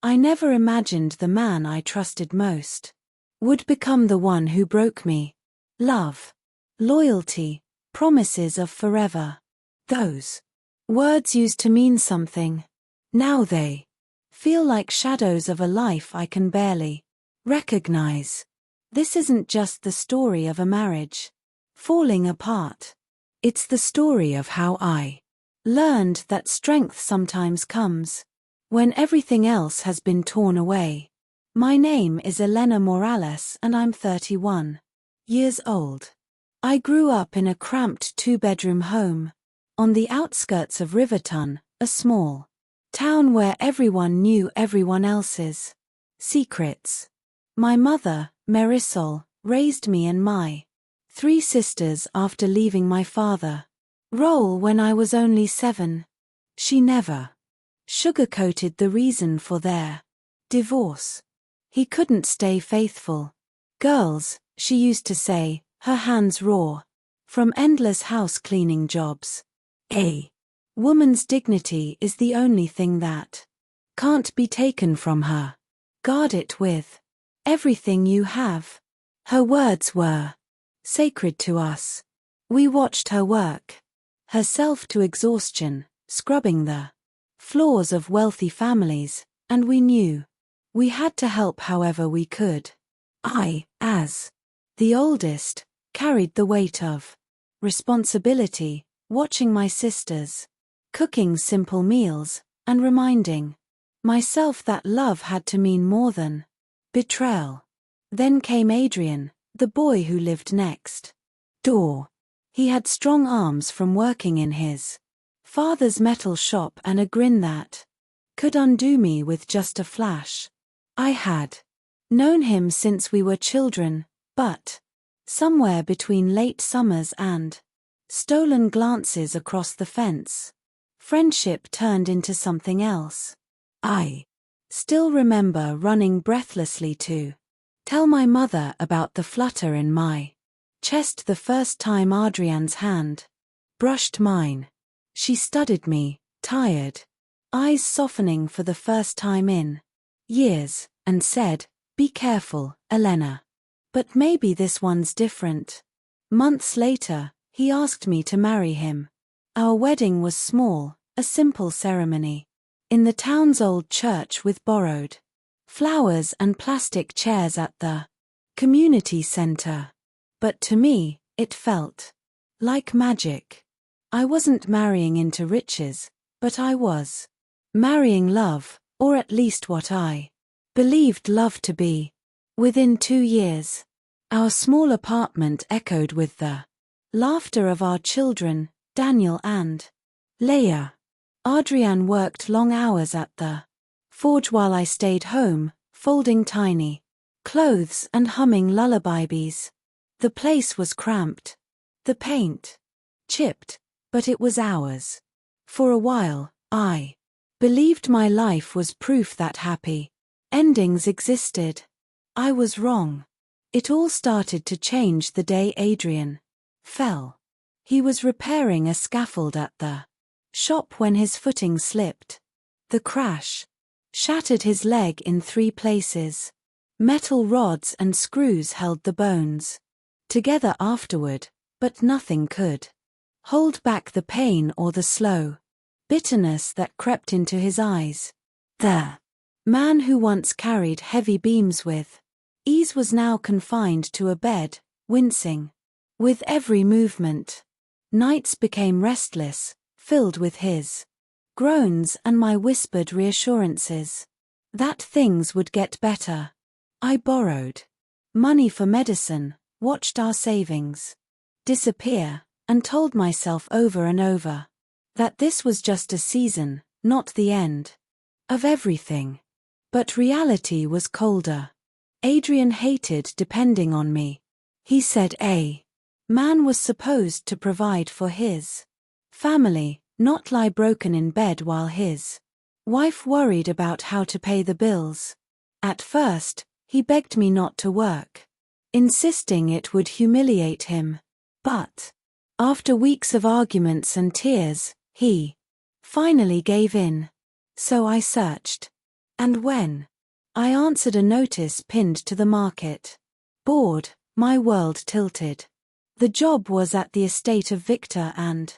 I never imagined the man I trusted most would become the one who broke me. Love, loyalty, promises of forever. Those words used to mean something. Now they feel like shadows of a life I can barely recognize. This isn't just the story of a marriage falling apart. It's the story of how I learned that strength sometimes comes when everything else has been torn away. My name is Elena Morales and I'm 31 years old. I grew up in a cramped two-bedroom home on the outskirts of Riverton, a small town where everyone knew everyone else's secrets. My mother, Marisol, raised me and my 3 sisters after leaving my father role when I was only 7. She never sugarcoated the reason for their divorce. He couldn't stay faithful. Girls, she used to say, her hands raw from endless house cleaning jobs. A woman's dignity is the only thing that can't be taken from her. Guard it with everything you have. Her words were sacred to us. We watched her work herself to exhaustion, scrubbing the floors of wealthy families, and we knew we had to help however we could. I, as the oldest, carried the weight of responsibility, watching my sisters cooking simple meals, and reminding myself that love had to mean more than betrayal. Then came Adrian, the boy who lived next door. He had strong arms from working in his father's metal shop and a grin that could undo me with just a flash. I had known him since we were children, but somewhere between late summers and stolen glances across the fence, friendship turned into something else. I still remember running breathlessly to tell my mother about the flutter in my chest the first time Adrian's hand brushed mine. She studied me, tired, eyes softening for the first time in years, and said, "Be careful, Elena. But maybe this one's different." Months later, he asked me to marry him. Our wedding was small, a simple ceremony in the town's old church with borrowed flowers and plastic chairs at the community center. But to me, it felt like magic. I wasn't marrying into riches, but I was marrying love, or at least what I believed love to be. Within 2 years, our small apartment echoed with the laughter of our children, Daniel and Leia. Adrian worked long hours at the forge while I stayed home, folding tiny clothes and humming lullabies. The place was cramped, the paint chipped, but it was ours. For a while, I believed my life was proof that happy endings existed. I was wrong. It all started to change the day Adrian fell. He was repairing a scaffold at the shop when his footing slipped. The crash shattered his leg in 3 places. Metal rods and screws held the bones together afterward, but nothing could hold back the pain or the slow bitterness that crept into his eyes. The man who once carried heavy beams with ease was now confined to a bed, wincing with every movement. Nights became restless, filled with his groans and my whispered reassurances that things would get better. I borrowed money for medicine, watched our savings disappear, and told myself over and over that this was just a season, not the end of everything. But reality was colder. Adrian hated depending on me. He said a man was supposed to provide for his family, not lie broken in bed while his wife worried about how to pay the bills. At first, he begged me not to work, insisting it would humiliate him. But after weeks of arguments and tears, he finally gave in. So I searched And when I answered a notice pinned to the market. Bored, my world tilted. The job was at the estate of Victor and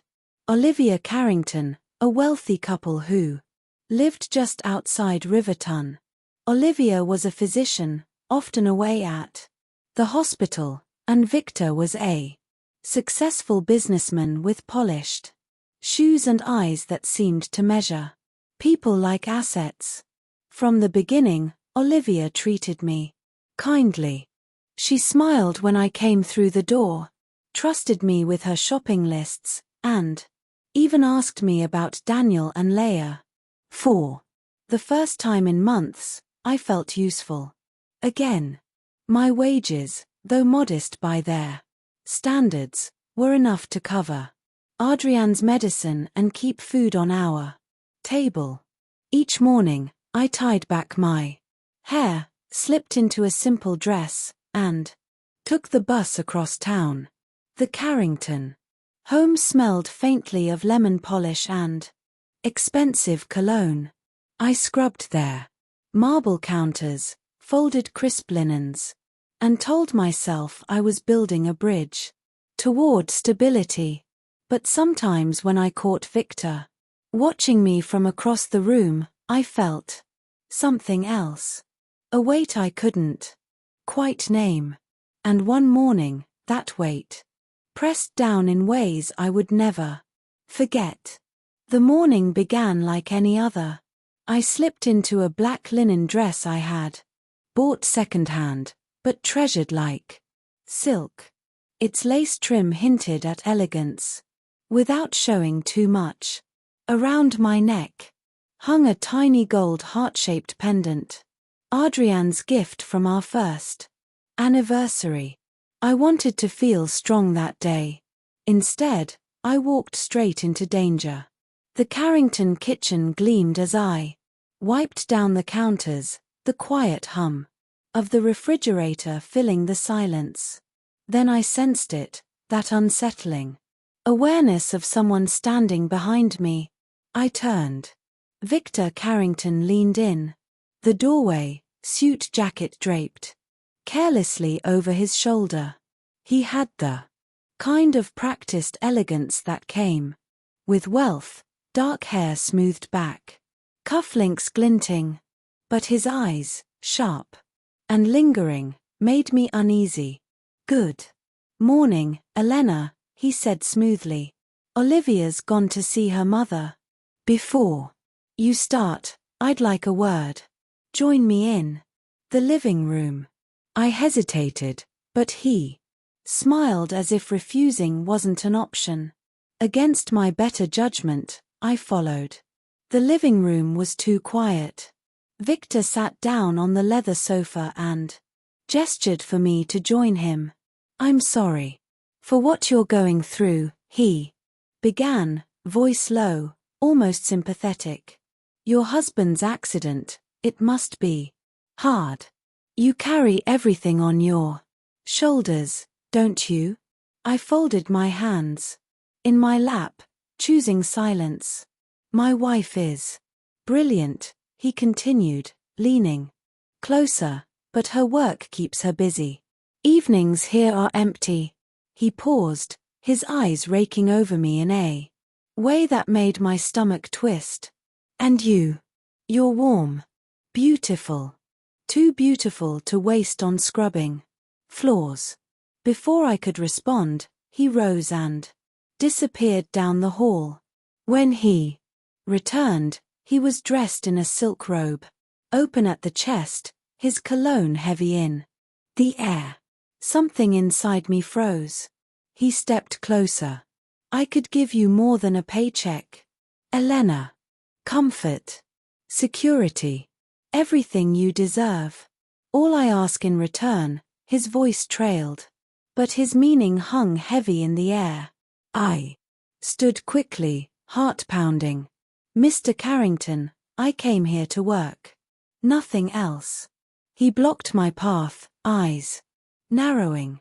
Olivia Carrington, a wealthy couple who lived just outside Riverton. Olivia was a physician, often away at the hospital, and Victor was a successful businessman with polished shoes and eyes that seemed to measure people like assets. From the beginning, Olivia treated me kindly. She smiled when I came through the door, trusted me with her shopping lists, and even asked me about Daniel and Leia. For the first time in months, I felt useful. Again. My wages, though modest by their standards, were enough to cover Adrian's medicine and keep food on our table. Each morning, I tied back my hair, slipped into a simple dress, and took the bus across town. The Carrington home smelled faintly of lemon polish and expensive cologne. I scrubbed their marble counters, folded crisp linens, and told myself I was building a bridge toward stability. But sometimes when I caught Victor watching me from across the room, I felt something else. A weight I couldn't quite name. And one morning, that weight pressed down in ways I would never forget. The morning began like any other. I slipped into a black linen dress I had bought secondhand, but treasured like silk. Its lace trim hinted at elegance, without showing too much. Around my neck hung a tiny gold heart-shaped pendant, Adrian's gift from our first anniversary. I wanted to feel strong that day. Instead, I walked straight into danger. The Carrington kitchen gleamed as I wiped down the counters, the quiet hum of the refrigerator filling the silence. Then I sensed it, that unsettling awareness of someone standing behind me. I turned. Victor Carrington leaned in the doorway, suit jacket draped carelessly over his shoulder. He had the kind of practiced elegance that came with wealth, dark hair smoothed back, cufflinks glinting. But his eyes, sharp and lingering, made me uneasy. "Good morning, Elena," he said smoothly. "Olivia's gone to see her mother. Before you start, I'd like a word. Join me in the living room." I hesitated, but he smiled as if refusing wasn't an option. Against my better judgment, I followed. The living room was too quiet. Victor sat down on the leather sofa and gestured for me to join him. "I'm sorry for what you're going through," he began, voice low, almost sympathetic. "Your husband's accident, it must be hard. You carry everything on your shoulders, don't you?" I folded my hands in my lap, choosing silence. "My wife is brilliant," he continued, leaning closer, "but her work keeps her busy. Evenings here are empty." He paused, his eyes raking over me in a way that made my stomach twist. "And you're warm. Beautiful. Too beautiful to waste on scrubbing floors." Before I could respond, he rose and disappeared down the hall. When he returned, he was dressed in a silk robe, open at the chest, his cologne heavy in the air. Something inside me froze. He stepped closer. "I could give you more than a paycheck, Elena. Comfort, security, everything you deserve. All I ask in return." His voice trailed, but his meaning hung heavy in the air. I stood quickly, heart pounding. "Mr. Carrington, I came here to work. Nothing else." He blocked my path, eyes narrowing.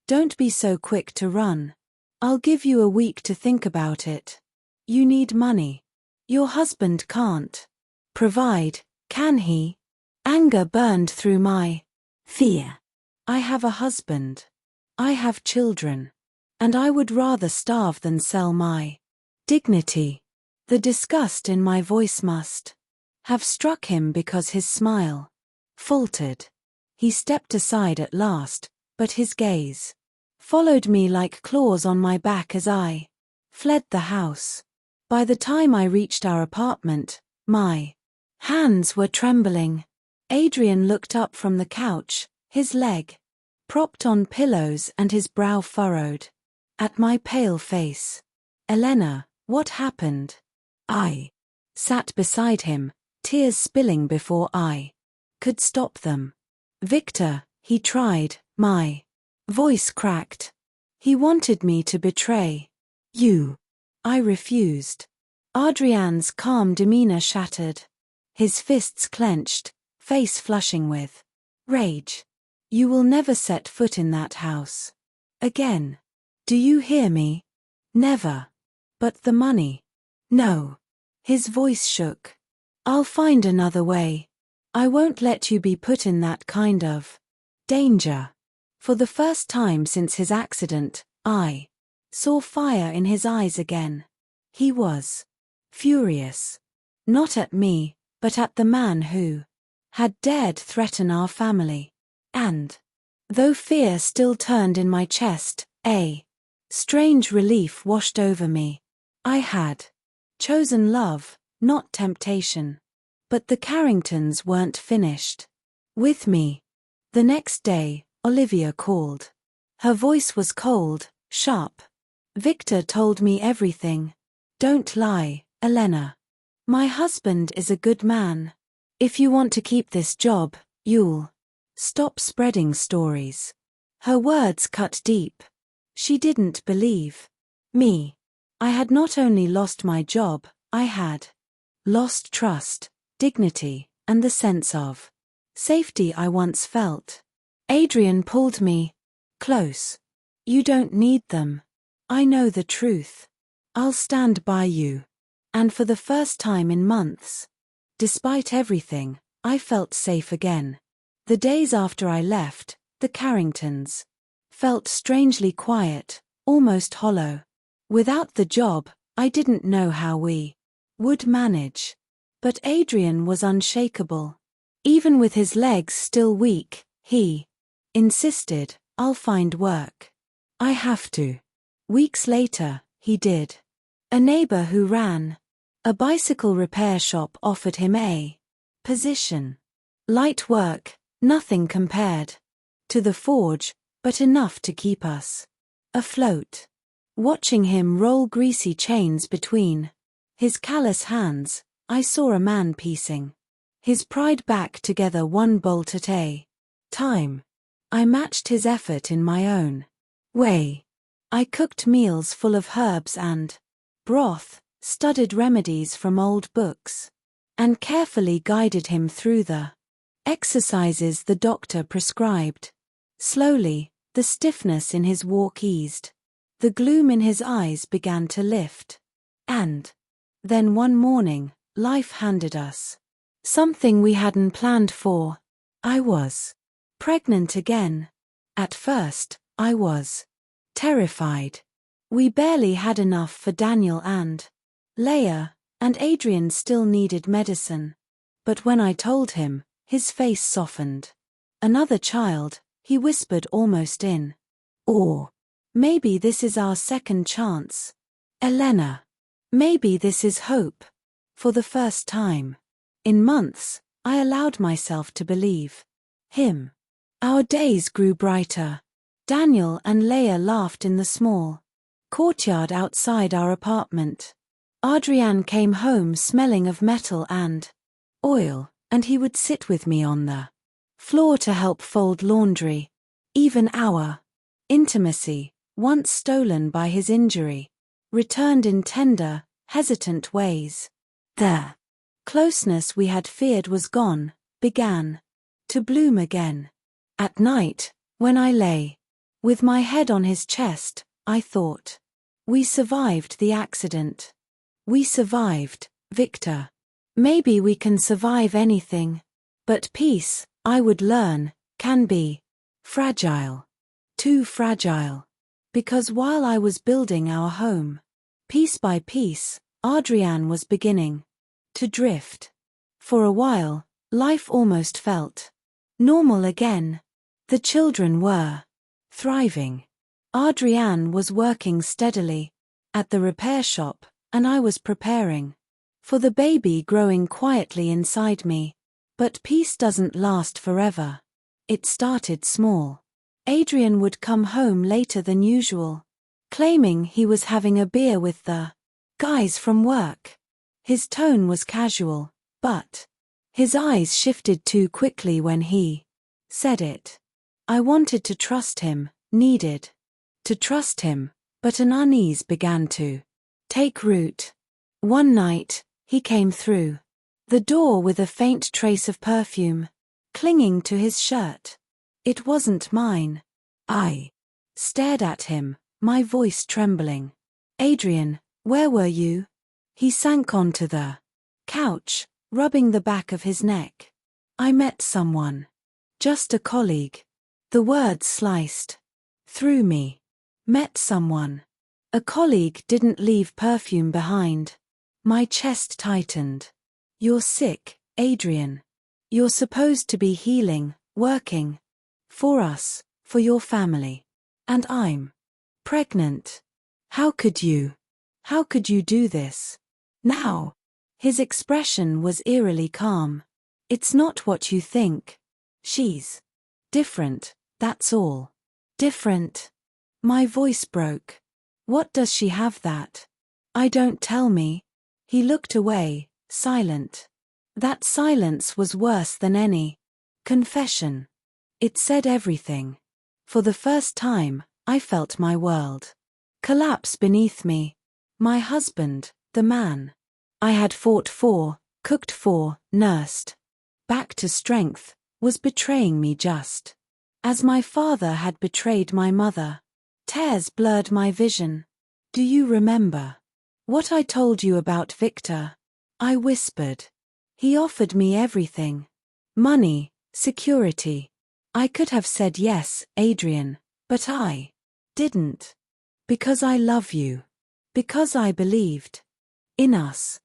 "Don't be so quick to run. I'll give you a week to think about it. You need money. Your husband can't provide, Can he? Anger burned through my fear. I have a husband. I have children. And I would rather starve than sell my dignity. The disgust in my voice must have struck him because his smile faltered. He stepped aside at last, but his gaze followed me like claws on my back as I fled the house. By the time I reached our apartment, my hands were trembling. Adrian looked up from the couch, his leg propped on pillows and his brow furrowed. At my pale face. Elena, what happened? I sat beside him, tears spilling before I could stop them. Victor, he tried, my voice cracked. He wanted me to betray you. I refused. Adrian's calm demeanor shattered. His fists clenched, face flushing with rage. You will never set foot in that house again. Do you hear me? Never. But the money? No. His voice shook. I'll find another way. I won't let you be put in that kind of danger. For the first time since his accident, I saw fire in his eyes again. He was furious. Not at me, but at the man who had dared threaten our family. And, though fear still turned in my chest, a strange relief washed over me. I had chosen love, not temptation. But the Carringtons weren't finished with me. The next day, Olivia called. Her voice was cold, sharp. Victor told me everything. Don't lie, Elena. My husband is a good man. If you want to keep this job, you'll stop spreading stories. Her words cut deep. She didn't believe me. I had not only lost my job, I had lost trust, dignity, and the sense of safety I once felt. Adrian pulled me close. You don't need them. I know the truth. I'll stand by you. And for the first time in months, despite everything, I felt safe again. The days after I left, the Carringtons felt strangely quiet, almost hollow. Without the job, I didn't know how we would manage. But Adrian was unshakable. Even with his legs still weak, he insisted, I'll find work. I have to. Weeks later, he did. A neighbor who ran a bicycle repair shop offered him a position. Light work, nothing compared to the forge, but enough to keep us afloat. Watching him roll greasy chains between his callous hands, I saw a man piecing his pride back together one bolt at a time. I matched his effort in my own way. I cooked meals full of herbs and broth, studied remedies from old books, and carefully guided him through the exercises the doctor prescribed. Slowly, the stiffness in his walk eased. The gloom in his eyes began to lift. And then one morning, life handed us something we hadn't planned for. I was pregnant again. At first, I was terrified. We barely had enough for Daniel and Leia, and Adrian still needed medicine. But when I told him, his face softened. Another child, he whispered almost in awe. Maybe this is our second chance. Elena. Maybe this is hope. For the first time in months, I allowed myself to believe him. Our days grew brighter. Daniel and Leia laughed in the small courtyard outside our apartment. Adrian came home smelling of metal and oil, and he would sit with me on the floor to help fold laundry. Even our intimacy, once stolen by his injury, returned in tender, hesitant ways. The closeness we had feared was gone, began to bloom again. At night, when I lay with my head on his chest, I thought, we survived the accident. We survived, Victor. Maybe we can survive anything. But peace, I would learn, can be fragile. Too fragile. Because while I was building our home, piece by piece, Adrian was beginning to drift. For a while, life almost felt normal again. The children were thriving. Adrian was working steadily at the repair shop, and I was preparing for the baby growing quietly inside me. But peace doesn't last forever. It started small. Adrian would come home later than usual, claiming he was having a beer with the guys from work. His tone was casual, but his eyes shifted too quickly when he said it. I wanted to trust him, needed to trust him, but an unease began to take root. One night, he came through the door with a faint trace of perfume clinging to his shirt. It wasn't mine. I stared at him, my voice trembling. Adrian, where were you? He sank onto the couch, rubbing the back of his neck. I met someone. Just a colleague. The words sliced through me. Met someone. A colleague didn't leave perfume behind. My chest tightened. You're sick, Adrian. You're supposed to be healing, working. For us, for your family. And I'm pregnant. How could you? How could you do this? Now. His expression was eerily calm. It's not what you think. She's different, that's all. Different. My voice broke. What does she have that? I don't tell me. He looked away, silent. That silence was worse than any confession. It said everything. For the first time, I felt my world collapse beneath me. My husband, the man I had fought for, cooked for, nursed back to strength, was betraying me just as my father had betrayed my mother. Tears blurred my vision. Do you remember what I told you about Victor? I whispered. He offered me everything. Money, security. I could have said yes, Adrian, but I didn't. Because I love you. Because I believed in us.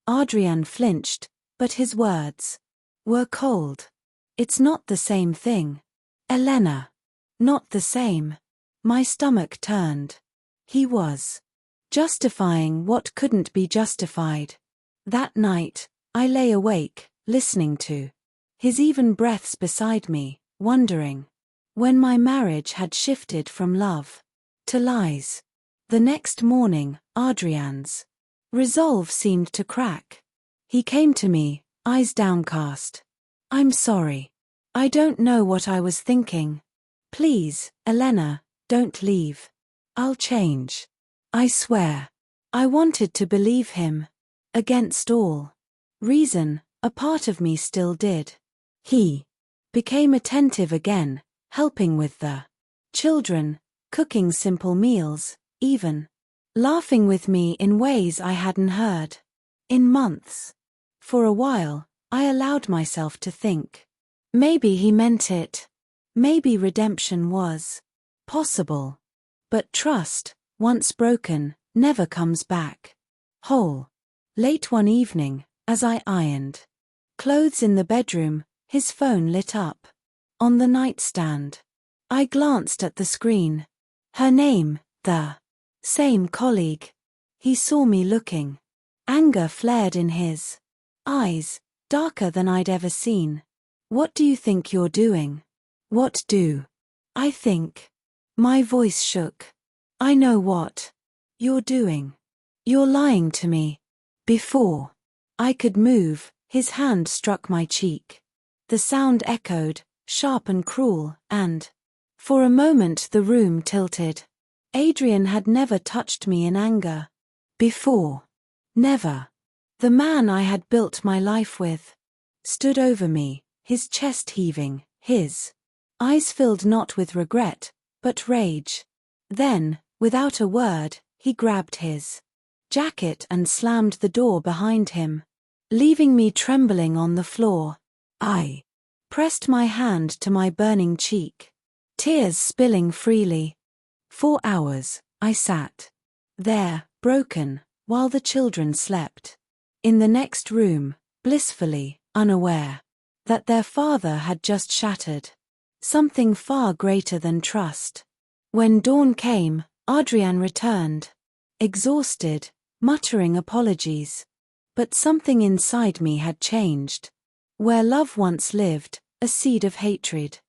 Adrian flinched, but his words were cold. It's not the same thing. Elena. Not the same. My stomach turned. He was justifying what couldn't be justified. That night, I lay awake, listening to his even breaths beside me, wondering when my marriage had shifted from love to lies. The next morning, Adrian's resolve seemed to crack. He came to me, eyes downcast. I'm sorry. I don't know what I was thinking. Please, Elena, don't leave. I'll change. I swear. I wanted to believe him. Against all reason, a part of me still did. He became attentive again, helping with the children, cooking simple meals, even laughing with me in ways I hadn't heard in months. For a while, I allowed myself to think. Maybe he meant it. Maybe redemption was possible. But trust, once broken, never comes back whole. Late one evening, as I ironed clothes in the bedroom, his phone lit up. On the nightstand. I glanced at the screen. Her name, the same colleague. He saw me looking. Anger flared in his eyes, darker than I'd ever seen. What do you think you're doing? What do I think? My voice shook. I know what you're doing. You're lying to me. Before I could move, his hand struck my cheek. The sound echoed, sharp and cruel, and for a moment the room tilted. Adrian had never touched me in anger. Before. Never. The man I had built my life with stood over me, his chest heaving, his eyes filled not with regret, but rage. Then, without a word, he grabbed his jacket and slammed the door behind him. leaving me trembling on the floor. I pressed my hand to my burning cheek, tears spilling freely. 4 hours, I sat there, broken, while the children slept. In the next room, blissfully, unaware that their father had just shattered something far greater than trust. When dawn came, Adrian returned, exhausted, muttering apologies. But something inside me had changed. Where love once lived, a seed of hatred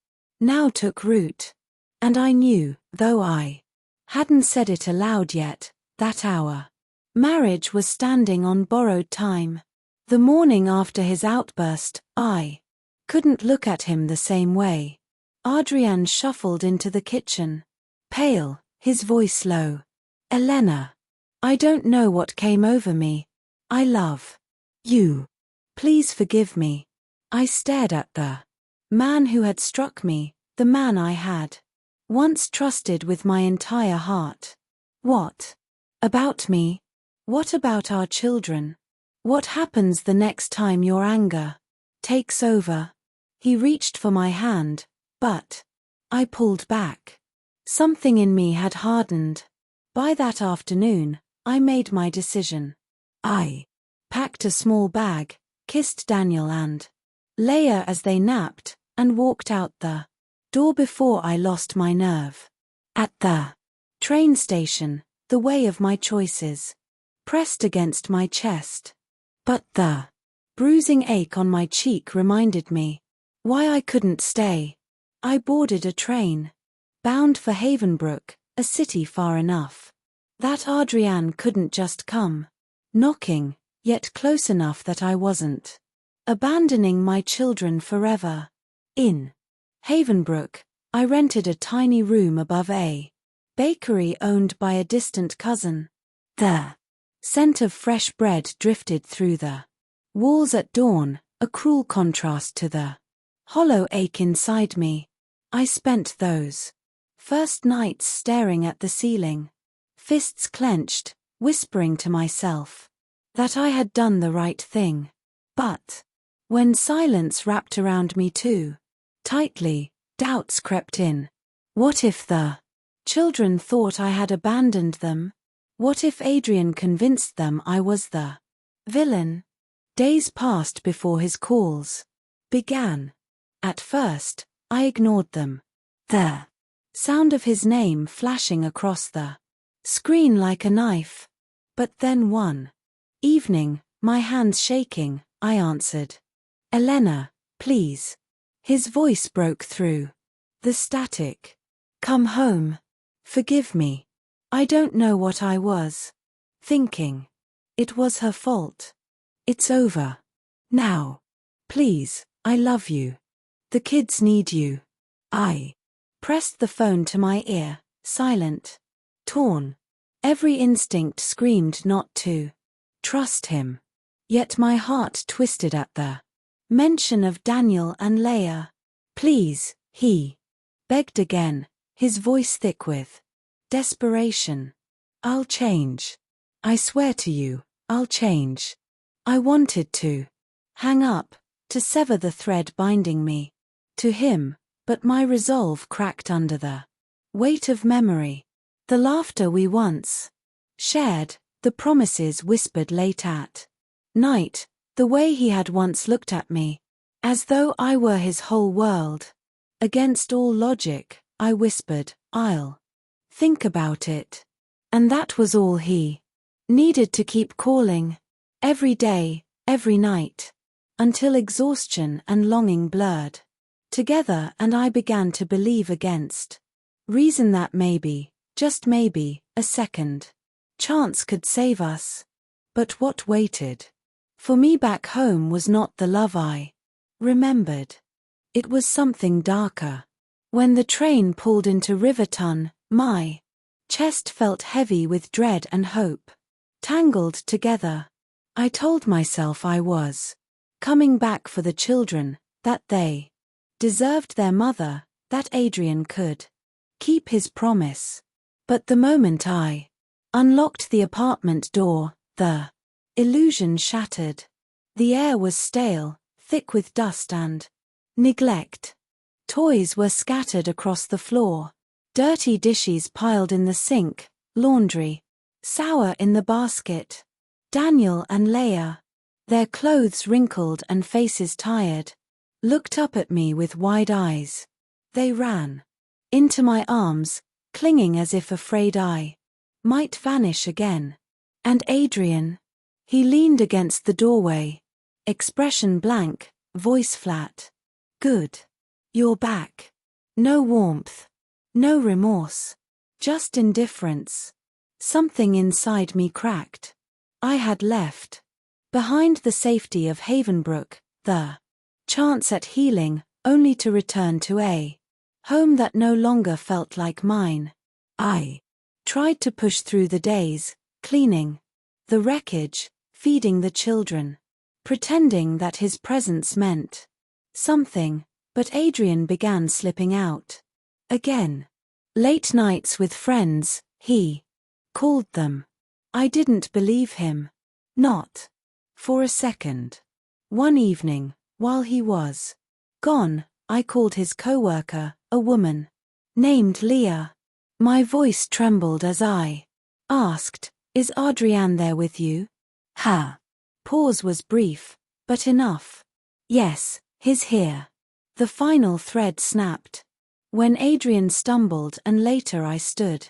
now took root. And I knew, though I hadn't said it aloud yet, that our marriage was standing on borrowed time. The morning after his outburst, I couldn't look at him the same way. Adrian shuffled into the kitchen, pale, his voice low. "Elena, I don't know what came over me. I love you. Please forgive me." I stared at the man who had struck me, the man I had once trusted with my entire heart. What about me? What about our children? What happens the next time your anger takes over? He reached for my hand, but I pulled back. Something in me had hardened. By that afternoon, I made my decision. I packed a small bag, kissed Daniel and Leia as they napped, and walked out the door before I lost my nerve. At the train station, the way of my choices pressed against my chest. But the bruising ache on my cheek reminded me why I couldn't stay. I boarded a train, bound for Havenbrook, a city far enough that Adrian couldn't just come knocking, yet close enough that I wasn't abandoning my children forever. In Havenbrook, I rented a tiny room above a bakery owned by a distant cousin. The scent of fresh bread drifted through the walls at dawn, a cruel contrast to the hollow ache inside me. I spent those first nights staring at the ceiling, fists clenched, whispering to myself that I had done the right thing. But when silence wrapped around me too tightly, doubts crept in. What if the children thought I had abandoned them? What if Adrian convinced them I was the villain? Days passed before his calls began. At first, I ignored them. The sound of his name flashing across the screen like a knife. But then one evening, my hands shaking, I answered. "Elena, please." His voice broke through the static. "Come home. Forgive me. I don't know what I was thinking. It was her fault. It's over now. Please, I love you. The kids need you." I pressed the phone to my ear, silent, torn. Every instinct screamed not to trust him. Yet my heart twisted at the mention of Daniel and Leia. "Please," he begged again, his voice thick with desperation. "I'll change. I swear to you, I'll change." I wanted to hang up, to sever the thread binding me to him, but my resolve cracked under the weight of memory. The laughter we once shared, the promises whispered late at night, the way he had once looked at me, as though I were his whole world. Against all logic, I whispered, "I'll think about it." And that was all he needed to keep calling. Every day, every night. Until exhaustion and longing blurred together and I began to believe against reason that maybe, just maybe, a second chance could save us. But what waited for me back home was not the love I remembered. It was something darker. When the train pulled into Riverton, my chest felt heavy with dread and hope, tangled together. I told myself I was coming back for the children, that they deserved their mother, that Adrian could keep his promise. But the moment I unlocked the apartment door, the illusion shattered. The air was stale, thick with dust and neglect. Toys were scattered across the floor. Dirty dishes piled in the sink, laundry sour in the basket. Daniel and Leah, their clothes wrinkled and faces tired, looked up at me with wide eyes. They ran into my arms, clinging as if afraid I might vanish again. And Adrian? He leaned against the doorway, expression blank, voice flat. Good. You're back. No warmth. No remorse. Just indifference. Something inside me cracked. I had left behind the safety of Havenbrook, the chance at healing, only to return to a home that no longer felt like mine. I tried to push through the days, cleaning the wreckage, feeding the children, pretending that his presence meant something, but Adrian began slipping out. Again. Late nights with friends, he called them. I didn't believe him. Not for a second. One evening, while he was gone, I called his co-worker, a woman named Leah. My voice trembled as I asked, "Is Adrian there with you?" "Ha." Pause was brief, but enough. "Yes, he's here." The final thread snapped. When Adrian stumbled and later I stood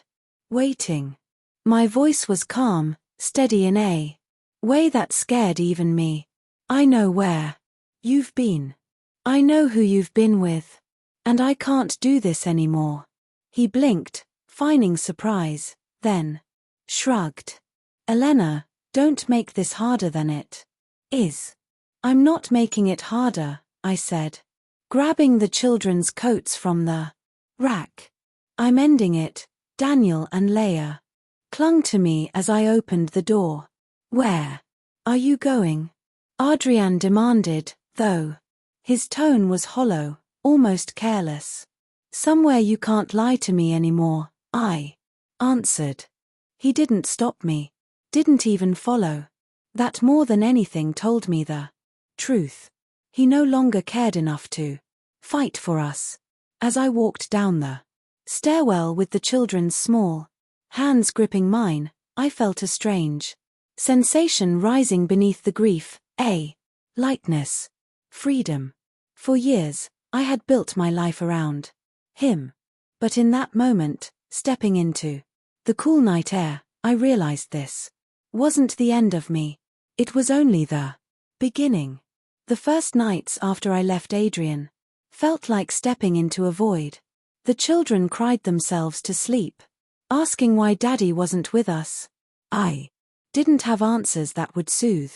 waiting. My voice was calm, steady in a way that scared even me. "I know where you've been. I know who you've been with. And I can't do this anymore." He blinked, feigning surprise, then shrugged. "Elena, don't make this harder than it is." "I'm not making it harder," I said, grabbing the children's coats from the rack. "I'm ending it." Daniel and Leah clung to me as I opened the door. "Where are you going?" Adrian demanded, though his tone was hollow, almost careless. "Somewhere you can't lie to me anymore," I answered. He didn't stop me, didn't even follow. That more than anything told me the truth. He no longer cared enough to fight for us. As I walked down the stairwell with the children's small hands gripping mine, I felt a strange sensation rising beneath the grief, a lightness, freedom. For years, I had built my life around him. But in that moment, stepping into the cool night air, I realized this wasn't the end of me. It was only the beginning. The first nights after I left Adrian felt like stepping into a void. The children cried themselves to sleep, asking why Daddy wasn't with us. I didn't have answers that would soothe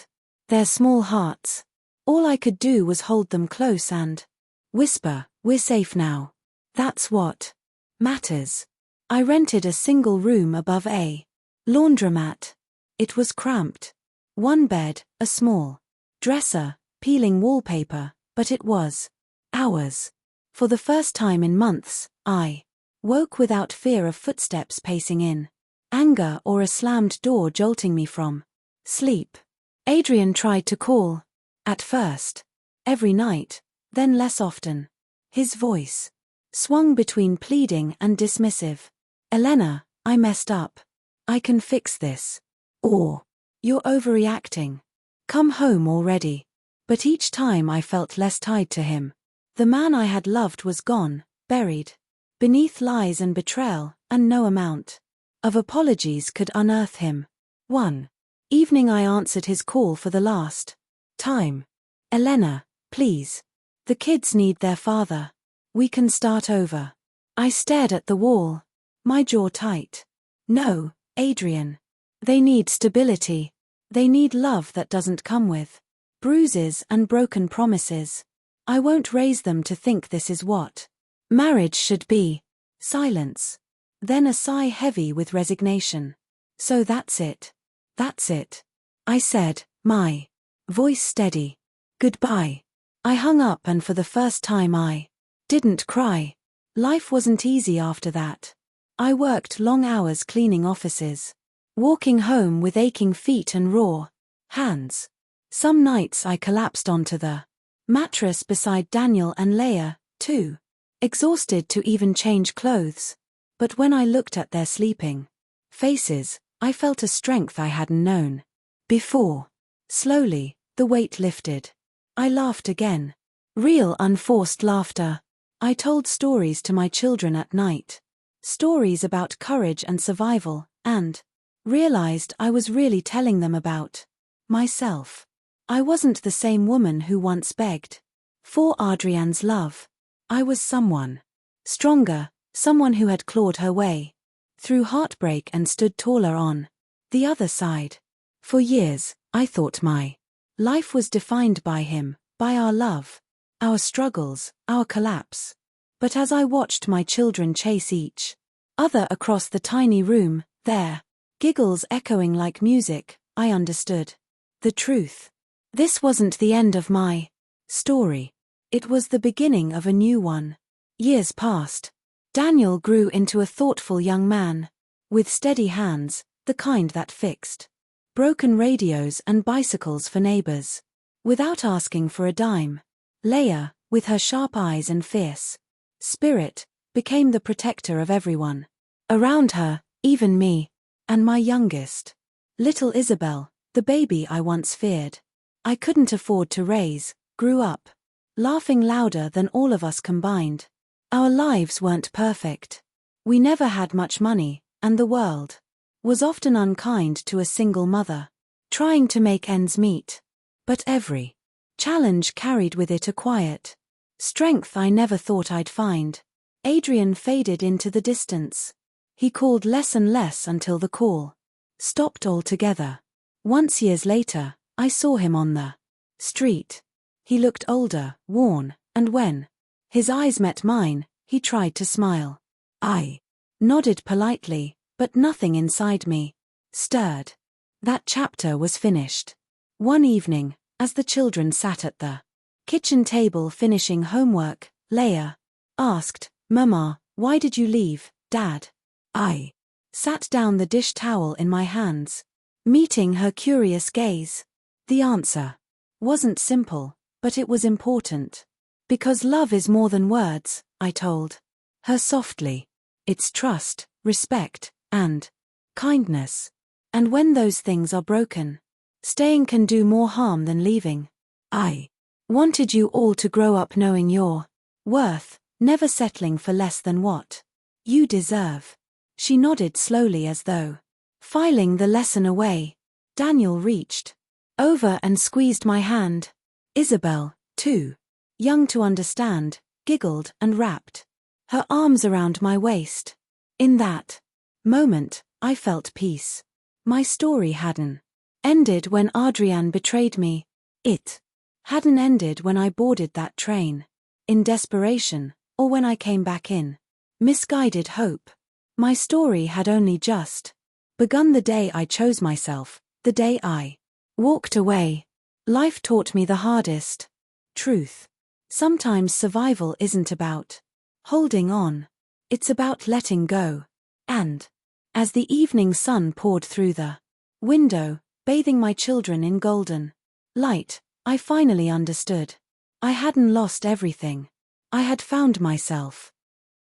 their small hearts. All I could do was hold them close and whisper, "We're safe now." That's what matters. I rented a single room above a laundromat. It was cramped. One bed, a small dresser, peeling wallpaper, but it was ours. For the first time in months, I woke without fear of footsteps pacing in, anger or a slammed door jolting me from sleep. Adrian tried to call. At first. Every night, then less often. His voice swung between pleading and dismissive. "Elena, I messed up. I can fix this." Or, "You're overreacting. Come home already." But each time I felt less tied to him. The man I had loved was gone, buried beneath lies and betrayal, and no amount of apologies could unearth him. One evening I answered his call for the last time. "Elena, please. The kids need their father. We can start over." I stared at the wall, my jaw tight. "No, Adrian. They need stability. They need love that doesn't come with bruises and broken promises. I won't raise them to think this is what marriage should be." Silence. Then a sigh heavy with resignation. "So that's it. That's it," I said, my voice steady. "Goodbye." I hung up, and for the first time I didn't cry. Life wasn't easy after that. I worked long hours cleaning offices, walking home with aching feet and raw hands. Some nights I collapsed onto the mattress beside Daniel and Leia, too exhausted to even change clothes. But when I looked at their sleeping faces, I felt a strength I hadn't known before. Slowly, the weight lifted. I laughed again. Real unforced laughter. I told stories to my children at night. Stories about courage and survival, and realized I was really telling them about myself. I wasn't the same woman who once begged for Adrian's love. I was someone stronger, someone who had clawed her way through heartbreak and stood taller on the other side. For years, I thought my life was defined by him, by our love, our struggles, our collapse. But as I watched my children chase each other across the tiny room, their giggles echoing like music, I understood the truth. This wasn't the end of my story. It was the beginning of a new one. Years passed. Daniel grew into a thoughtful young man, with steady hands, the kind that fixed broken radios and bicycles for neighbors without asking for a dime. Leia, with her sharp eyes and fierce spirit, became the protector of everyone around her, even me, and my youngest, little Isabel, the baby I once feared I couldn't afford to raise, grew up laughing louder than all of us combined. Our lives weren't perfect. We never had much money, and the world was often unkind to a single mother trying to make ends meet. But every challenge carried with it a quiet strength I never thought I'd find. Adrian faded into the distance. He called less and less until the call stopped altogether. Once years later, I saw him on the street. He looked older, worn, and when his eyes met mine, he tried to smile. I nodded politely, but nothing inside me stirred. That chapter was finished. One evening, as the children sat at the kitchen table finishing homework, Leia asked, "Mama, why did you leave, Dad?" I sat down, the dish towel in my hands, meeting her curious gaze. The answer wasn't simple, but it was important. Because love is more than words, I told her softly. It's trust, respect, and kindness. And when those things are broken, staying can do more harm than leaving. I wanted you all to grow up knowing your worth, never settling for less than what you deserve. She nodded slowly as though filing the lesson away. Daniel reached over and squeezed my hand. Isabel, too young to understand, giggled and wrapped her arms around my waist. In that moment, I felt peace. My story hadn't ended when Adrian betrayed me. It hadn't ended when I boarded that train in desperation, or when I came back in misguided hope. My story had only just begun the day I chose myself, the day I walked away. Life taught me the hardest truth. Sometimes survival isn't about holding on. It's about letting go. And as the evening sun poured through the window, bathing my children in golden light, I finally understood. I hadn't lost everything. I had found myself.